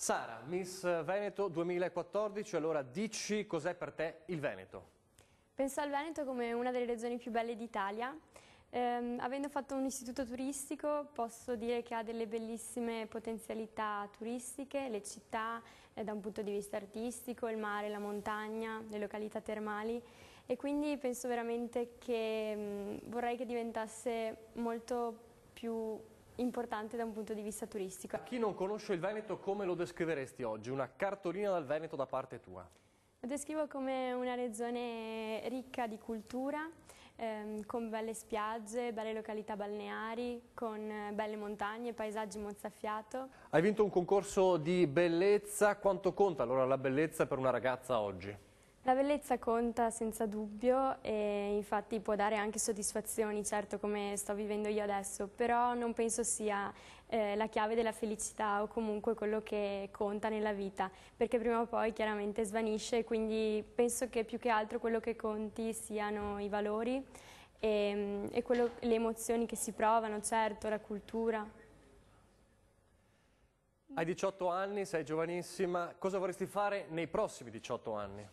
Sara, Miss Veneto 2014, allora dici cos'è per te il Veneto? Penso al Veneto come una delle regioni più belle d'Italia. Avendo fatto un istituto turistico posso dire che ha delle bellissime potenzialità turistiche, le città da un punto di vista artistico, il mare, la montagna, le località termali e quindi penso veramente che vorrei che diventasse molto più importante da un punto di vista turistico. A chi non conosce il Veneto, come lo descriveresti oggi? Una cartolina dal Veneto da parte tua. Lo descrivo come una regione ricca di cultura, con belle spiagge, belle località balneari, con belle montagne, paesaggi mozzafiato. Hai vinto un concorso di bellezza, quanto conta allora la bellezza per una ragazza oggi? La bellezza conta senza dubbio e infatti può dare anche soddisfazioni, certo come sto vivendo io adesso, però non penso sia la chiave della felicità o comunque quello che conta nella vita, perché prima o poi chiaramente svanisce, quindi penso che più che altro quello che conti siano i valori e le emozioni che si provano, certo, la cultura. Hai 18 anni, sei giovanissima, cosa vorresti fare nei prossimi 18 anni?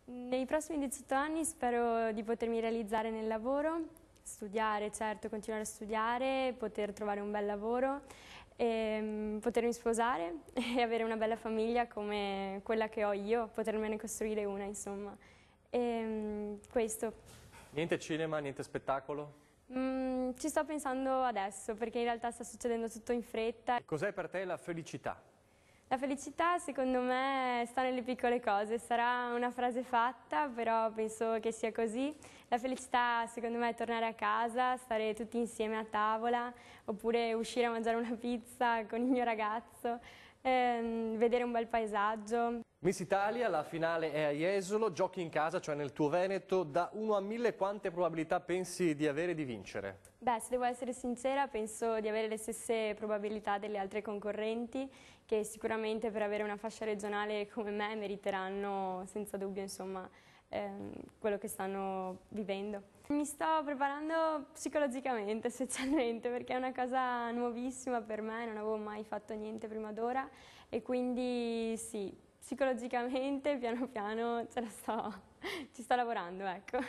Nei prossimi 18 anni spero di potermi realizzare nel lavoro, studiare, certo, continuare a studiare, poter trovare un bel lavoro, potermi sposare e avere una bella famiglia come quella che ho io, potermene costruire una, insomma. Questo. Niente cinema, niente spettacolo? Ci sto pensando adesso, perché in realtà sta succedendo tutto in fretta. Cos'è per te la felicità? La felicità secondo me sta nelle piccole cose, sarà una frase fatta, però penso che sia così. La felicità secondo me è tornare a casa, stare tutti insieme a tavola, oppure uscire a mangiare una pizza con il mio ragazzo, vedere un bel paesaggio. Miss Italia, la finale è a Jesolo, giochi in casa, cioè nel tuo Veneto, da 1 a 1000 quante probabilità pensi di avere di vincere? Beh, se devo essere sincera, penso di avere le stesse probabilità delle altre concorrenti, che sicuramente per avere una fascia regionale come me meriteranno senza dubbio, insomma, quello che stanno vivendo. Mi sto preparando psicologicamente, specialmente, perché è una cosa nuovissima per me, non avevo mai fatto niente prima d'ora e quindi sì, psicologicamente piano piano ci sto lavorando, ecco.